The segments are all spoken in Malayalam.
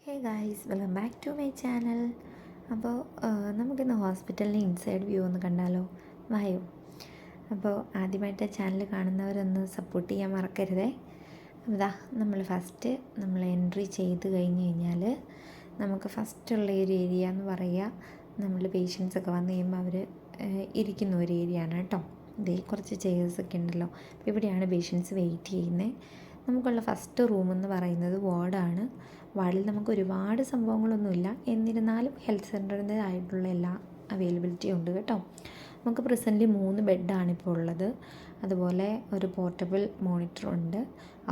Hey guys, welcome back to my channel. അപ്പോൾ നമുക്കിന്ന് ഹോസ്പിറ്റലിൻ്റെ ഇൻസൈഡ് വ്യൂ ഒന്ന് കണ്ടാലോ? വായോ. അപ്പോൾ ആദ്യമായിട്ട് ചാനൽ കാണുന്നവരൊന്ന് സപ്പോർട്ട് ചെയ്യാൻ മറക്കരുതേ. അതാ നമ്മൾ എൻട്രി ചെയ്ത് കഴിഞ്ഞാൽ നമുക്ക് ഫസ്റ്റുള്ള ഒരു ഏരിയ എന്ന് പറയുക, നമ്മൾ പേഷ്യൻസൊക്കെ വന്നു കഴിയുമ്പോൾ അവർ ഇരിക്കുന്ന ഒരു ഏരിയ ആണ് കേട്ടോ. ഇതേ കുറച്ച് ചെയേഴ്സൊക്കെ ഉണ്ടല്ലോ. അപ്പോൾ ഇവിടെയാണ് പേഷ്യൻസ് വെയിറ്റ് ചെയ്യുന്നത്. നമുക്കുള്ള ഫസ്റ്റ് റൂം എന്ന് പറയുന്നത് വാർഡാണ്. വാർഡിൽ നമുക്ക് ഒരുപാട് സംഭവങ്ങളൊന്നുമില്ല, എന്നിരുന്നാലും ഹെൽത്ത് സെൻ്ററിൻ്റേതായിട്ടുള്ള എല്ലാ അവൈലബിലിറ്റി ഉണ്ട് കേട്ടോ. നമുക്ക് പ്രസൻ്റ്ലി 3 ബെഡാണ് ഇപ്പോൾ ഉള്ളത്. അതുപോലെ ഒരു പോർട്ടബിൾ മോണിറ്ററുണ്ട്,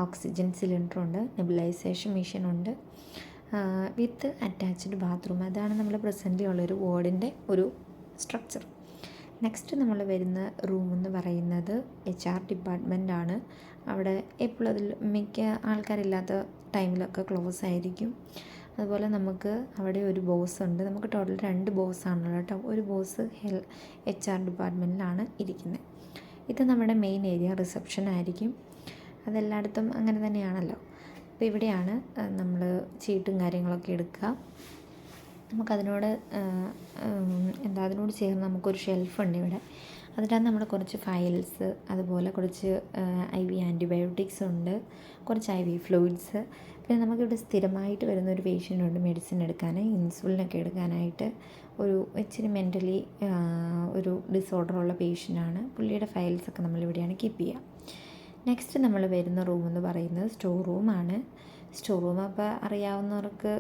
ഓക്സിജൻ സിലിണ്ടറുണ്ട്, നെബുലൈസേഷൻ മെഷീനുണ്ട്, വിത്ത് അറ്റാച്ച്ഡ് ബാത്റൂം. അതാണ് നമ്മൾ പ്രസൻ്റ്ലി ഉള്ളൊരു വാർഡിൻ്റെ ഒരു സ്ട്രക്ചർ. നെക്സ്റ്റ് നമ്മൾ വരുന്ന റൂം എന്ന് പറയുന്നത് HR ഡിപ്പാർട്ട്മെൻറ്റാണ്. അവിടെ എപ്പോഴും അതിൽ മിക്ക ആൾക്കാരില്ലാത്ത ടൈമിലൊക്കെ ക്ലോസ് ആയിരിക്കും. അതുപോലെ നമുക്ക് അവിടെ ഒരു ബോസ് ഉണ്ട്. നമുക്ക് ടോട്ടൽ 2 ബോസാണല്ലോ കേട്ടോ. ഒരു ബോസ് HR ഡിപ്പാർട്ട്മെൻറ്റിലാണ് ഇരിക്കുന്നത്. ഇത് നമ്മുടെ മെയിൻ ഏരിയ, റിസപ്ഷൻ ആയിരിക്കും. അതെല്ലായിടത്തും അങ്ങനെ തന്നെയാണല്ലോ. അപ്പോൾ ഇവിടെയാണ് നമ്മൾ ചീട്ടും കാര്യങ്ങളൊക്കെ എടുക്കുക. നമുക്കതിനോട് അതിനോട് ചേർന്ന് നമുക്കൊരു ഷെൽഫുണ്ട് ഇവിടെ. അതിനകത്ത് നമ്മുടെ കുറച്ച് ഫയൽസ്, അതുപോലെ കുറച്ച് IV ആൻറ്റിബയോട്ടിക്സ് ഉണ്ട്, കുറച്ച് IV ഫ്ലൂയിഡ്സ്. പിന്നെ നമുക്കിവിടെ സ്ഥിരമായിട്ട് വരുന്നൊരു പേഷ്യൻ്റുണ്ട് മെഡിസിൻ എടുക്കാൻ, ഇൻസുലിനൊക്കെ എടുക്കാനായിട്ട്. ഒരു ഇച്ചിരി മെൻ്റലി ഒരു ഡിസോർഡറുള്ള പേഷ്യൻ്റാണ്. പുള്ളിയുടെ ഫയൽസൊക്കെ നമ്മളിവിടെയാണ് കീപ്പ് ചെയ്യുക. നെക്സ്റ്റ് നമ്മൾ വരുന്ന റൂം എന്ന് പറയുന്നത് സ്റ്റോർ റൂമാണ്. സ്റ്റോർ റൂം അപ്പോൾ അറിയാവുന്നവർക്ക്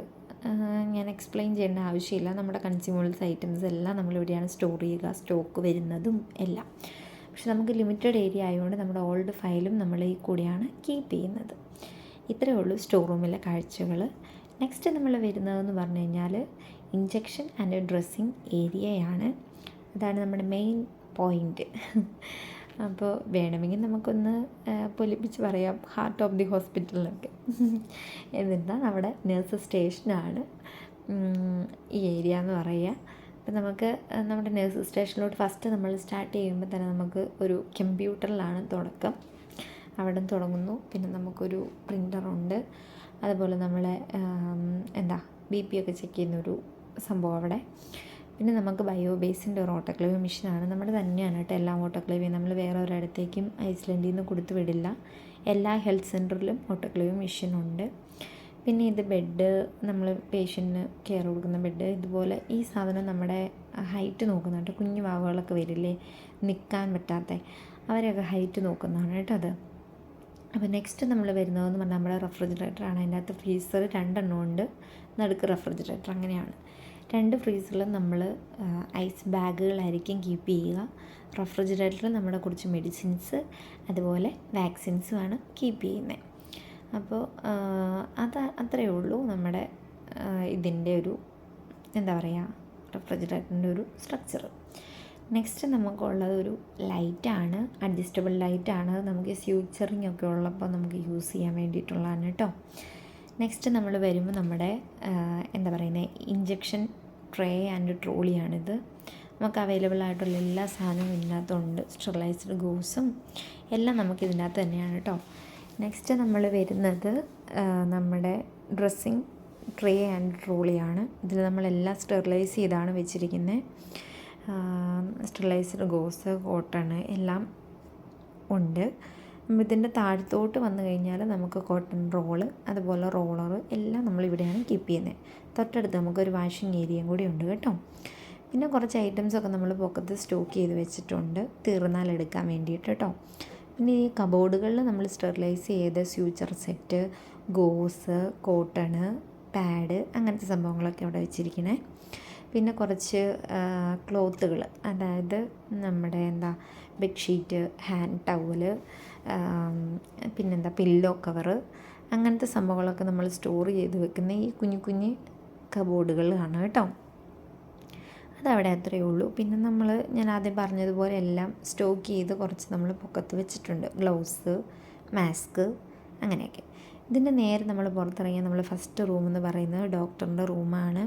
ഞാൻ എക്സ്പ്ലെയിൻ ചെയ്യേണ്ട ആവശ്യമില്ല. നമ്മുടെ കൺസ്യൂമേഴ്സ് ഐറ്റംസ് എല്ലാം നമ്മളിവിടെയാണ് സ്റ്റോർ ചെയ്യുക, സ്റ്റോക്ക് വരുന്നതും എല്ലാം. പക്ഷെ നമുക്ക് ലിമിറ്റഡ് ഏരിയ ആയതുകൊണ്ട് നമ്മുടെ ഓൾഡ് ഫയലും നമ്മൾ ഈ കൂടെയാണ് കീപ്പ് ചെയ്യുന്നത്. ഇത്രയേ ഉള്ളൂ സ്റ്റോർ റൂമിലെ കാഴ്ചകൾ. നെക്സ്റ്റ് നമ്മൾ വരുന്നതെന്ന് പറഞ്ഞു കഴിഞ്ഞാൽ ഇഞ്ചക്ഷൻ ആൻഡ് ഡ്രസ്സിങ് ഏരിയയാണ്. അതാണ് നമ്മുടെ മെയിൻ പോയിൻറ്റ്. അപ്പോൾ വേണമെങ്കിൽ നമുക്കൊന്ന് പൊലിപ്പിച്ച് പറയാം, ഹാർട്ട് ഓഫ് ദി ഹോസ്പിറ്റലിലൊക്കെ. എന്നിരുന്നാൽ നമ്മുടെ നേഴ്സ് സ്റ്റേഷനാണ് ഈ ഏരിയ എന്ന് പറയുക. അപ്പോൾ നമുക്ക് നമ്മുടെ നേഴ്സ് സ്റ്റേഷനിലോട്ട് ഫസ്റ്റ് നമ്മൾ സ്റ്റാർട്ട് ചെയ്യുമ്പോൾ തന്നെ നമുക്ക് ഒരു കമ്പ്യൂട്ടറിലാണ് തുടക്കം. അവിടെ തുടങ്ങുന്നു. പിന്നെ നമുക്കൊരു പ്രിൻ്ററുണ്ട്. അതുപോലെ നമ്മളെ BP ഒക്കെ ചെക്ക് ചെയ്യുന്നൊരു സംഭവം അവിടെ. പിന്നെ നമുക്ക് ബയോബേസിൻ്റെ ഒരു ഓട്ടോക്ലേവ് മെഷീനാണ്. നമ്മുടെ തന്നെയാണ് കേട്ടോ എല്ലാം ഓട്ടോക്ലേവ്. നമ്മൾ വേറെ ഒരിടത്തേക്കും ഐസ്ലൻഡിൽ നിന്ന് കൊടുത്തു വിടില്ല. എല്ലാ ഹെൽത്ത് സെൻറ്ററിലും ഓട്ടോക്ലേവ് മെഷീനുണ്ട്. പിന്നെ ഇത് ബെഡ്, നമ്മൾ പേഷ്യൻറ്റിന് കെയർ കൊടുക്കുന്ന ബെഡ്. ഇതുപോലെ ഈ സാധനം നമ്മുടെ ഹൈറ്റ് നോക്കുന്നുണ്ട്. കുഞ്ഞു വാവുകളൊക്കെ വരില്ലേ, നിൽക്കാൻ പറ്റാത്ത, അവരെയൊക്കെ ഹൈറ്റ് നോക്കുന്നതാണ് കേട്ടോ അത്. അപ്പോൾ നെക്സ്റ്റ് നമ്മൾ വരുന്നതെന്ന് പറഞ്ഞാൽ നമ്മുടെ റെഫ്രിജറേറ്ററാണ്. അതിൻ്റെ അകത്ത് ഫ്രീസർ 2 എണ്ണം ഉണ്ട്, നടുക്ക് റെഫ്രിജറേറ്റർ. അങ്ങനെയാണ് 2 ഫ്രീസറിലും നമ്മൾ ഐസ് ബാഗുകളായിരിക്കും കീപ്പ് ചെയ്യുക. റെഫ്രിജറേറ്ററിൽ നമ്മുടെ കുറച്ച് മെഡിസിൻസ്, അതുപോലെ വാക്സിൻസുമാണ് കീപ്പ് ചെയ്യുന്നത്. അപ്പോൾ അത്രയേ ഉള്ളൂ നമ്മുടെ ഇതിൻ്റെ ഒരു റെഫ്രിജറേറ്ററിൻ്റെ ഒരു സ്ട്രക്ചർ. നെക്സ്റ്റ് നമുക്കുള്ളത് ഒരു ലൈറ്റാണ്, അഡ്ജസ്റ്റബിൾ ലൈറ്റാണ്. നമുക്ക് സ്യൂച്ചറിങ് ഒക്കെ ഉള്ളപ്പോൾ നമുക്ക് യൂസ് ചെയ്യാൻ വേണ്ടിയിട്ടുള്ളതാണ് കേട്ടോ. നെക്സ്റ്റ് നമ്മൾ വരുമ്പോൾ നമ്മുടെ ഇഞ്ചക്ഷൻ ട്രേ ആൻഡ് ട്രോളിയാണിത്. നമുക്ക് അവൈലബിൾ ആയിട്ടുള്ള എല്ലാ സാധനവും ഇതിനകത്തുണ്ട്. സ്റ്റെറിലൈസ്ഡ് ഗോസും എല്ലാം നമുക്ക് ഇതിനകത്ത് തന്നെയാണ് കേട്ടോ. നെക്സ്റ്റ് നമ്മൾ വരുന്നത് നമ്മുടെ ഡ്രസ്സിങ് ട്രേ ആൻഡ് ട്രോളിയാണ്. ഇതിൽ നമ്മളെല്ലാം സ്റ്റെറിലൈസ് ചെയ്താണ് വെച്ചിരിക്കുന്നത്. സ്റ്റെറിലൈസ്ഡ് ഗോസ്, കോട്ടൺ എല്ലാം ഉണ്ട്. ഇതിൻ്റെ താഴത്തോട്ട് വന്നു കഴിഞ്ഞാൽ നമുക്ക് കോട്ടൺ റോള്, അതുപോലെ റോളർ എല്ലാം നമ്മളിവിടെയാണ് കീപ്പ് ചെയ്യുന്നത്. തൊട്ടടുത്ത് നമുക്കൊരു വാഷിംഗ് ഏരിയയും കൂടി ഉണ്ട് കേട്ടോ. പിന്നെ കുറച്ച് ഐറ്റംസൊക്കെ നമ്മൾ പൊക്കത്ത് സ്റ്റോക്ക് ചെയ്ത് വെച്ചിട്ടുണ്ട്, തീർന്നാൽ എടുക്കാൻ വേണ്ടിയിട്ട് കേട്ടോ. പിന്നെ ഈ കബോർഡുകളിൽ നമ്മൾ സ്റ്റെറിലൈസ് ചെയ്ത suture set, goes, cotton, pad, അങ്ങനത്തെ സംഭവങ്ങളൊക്കെ അവിടെ വെച്ചിരിക്കണേ. പിന്നെ കുറച്ച് ക്ലോത്തുകൾ, അതായത് നമ്മുടെ bedsheet, hand towel, pillow cover, അങ്ങനത്തെ സംഭവങ്ങളൊക്കെ നമ്മൾ സ്റ്റോർ ചെയ്ത് വെക്കുന്ന ഈ കുഞ്ഞു കുഞ്ഞ് കബോർഡുകളാണ് കേട്ടോ. അതവിടെ അത്രയേ ഉള്ളൂ. പിന്നെ ഞാൻ ആദ്യം പറഞ്ഞതുപോലെ എല്ലാം സ്റ്റോക്ക് ചെയ്ത് കുറച്ച് നമ്മൾ പൊക്കത്ത് വെച്ചിട്ടുണ്ട്. ഗ്ലൗസ്, മാസ്ക്, അങ്ങനെയൊക്കെ. ഇതിൻ്റെ നേരെ നമ്മൾ പുറത്തിറങ്ങിയാൽ നമ്മൾ ഫസ്റ്റ് റൂം എന്ന് പറയുന്നത് ഡോക്ടറിൻ്റെ റൂമാണ്.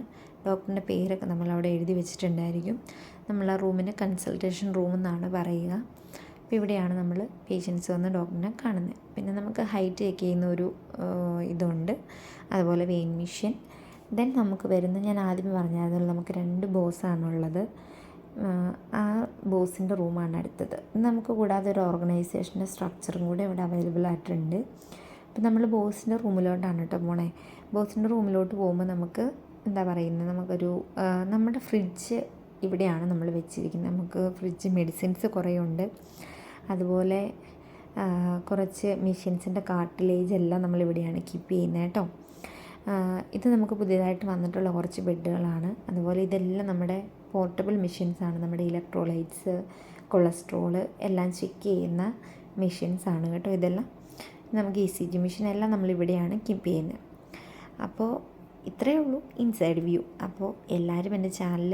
ഡോക്ടറിൻ്റെ പേരൊക്കെ നമ്മളവിടെ എഴുതി വെച്ചിട്ടുണ്ടായിരിക്കും. നമ്മൾ ആ റൂമിന് കൺസൾട്ടേഷൻ റൂം എന്നാണ് പറയുക. അപ്പോൾ ഇവിടെയാണ് നമ്മൾ പേഷ്യൻസ് വന്ന് ഡോക്ടറിനെ കാണുന്നത്. പിന്നെ നമുക്ക് ഹൈറ്റ് ചെക്ക് ചെയ്യുന്ന ഒരു ഇതുണ്ട്. അതുപോലെ വെയിൻ മെഷീൻ, ദെൻ നമുക്ക് വരുന്ന ഞാൻ ആദ്യം പറഞ്ഞായിരുന്നല്ലോ നമുക്ക് 2 ബോസാണുള്ളത്. ആ ബോസിൻ്റെ റൂമാണ് അടുത്തത്. നമുക്ക് കൂടാതെ ഒരു ഓർഗനൈസേഷൻ്റെ സ്ട്രക്ചറും കൂടെ ഇവിടെ അവൈലബിൾ ആയിട്ടുണ്ട്. അപ്പോൾ നമ്മൾ ബോസിൻ്റെ റൂമിലോട്ടാണ് കേട്ടോ പോണേ. ബോസിൻ്റെ റൂമിലോട്ട് പോകുമ്പോൾ നമുക്ക് എന്താ പറയുന്നത്, നമുക്കൊരു നമ്മുടെ ഫ്രിഡ്ജ് ഇവിടെയാണ് നമ്മൾ വെച്ചിരിക്കുന്നത്. നമുക്ക് ഫ്രിഡ്ജ് മെഡിസിൻസ് കുറേ ഉണ്ട്. അതുപോലെ കുറച്ച് മെഷീൻസിൻ്റെ കാർട്ടിലേജ് എല്ലാം നമ്മളിവിടെയാണ് കീപ്പ് ചെയ്യുന്നത് കേട്ടോ. ഇത് നമുക്ക് പുതിയതായിട്ട് വന്നിട്ടുള്ള കുറച്ച് ബെഡുകളാണ്. അതുപോലെ ഇതെല്ലാം നമ്മുടെ പോർട്ടബിൾ മെഷീൻസാണ്. നമ്മുടെ ഇലക്ട്രോലൈറ്റ്സ്, കൊളസ്ട്രോള് എല്ലാം ചെക്ക് ചെയ്യുന്ന മെഷീൻസാണ് കേട്ടോ ഇതെല്ലാം. നമുക്ക് ECG മെഷീൻ എല്ലാം നമ്മളിവിടെയാണ് കീപ്പ് ചെയ്യുന്നത്. അപ്പോൾ ഇത്രയേ ഉള്ളൂ ഇൻസൈഡ് വ്യൂ. അപ്പോൾ എല്ലാവരും എൻ്റെ ചാനൽ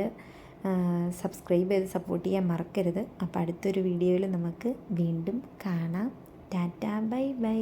സബ്സ്ക്രൈബ് ചെയ്ത് സപ്പോർട്ട് ചെയ്യാൻ മറക്കരുത്. അപ്പോൾ അടുത്തൊരു വീഡിയോയിൽ നമുക്ക് വീണ്ടും കാണാം. Tata, bye bye.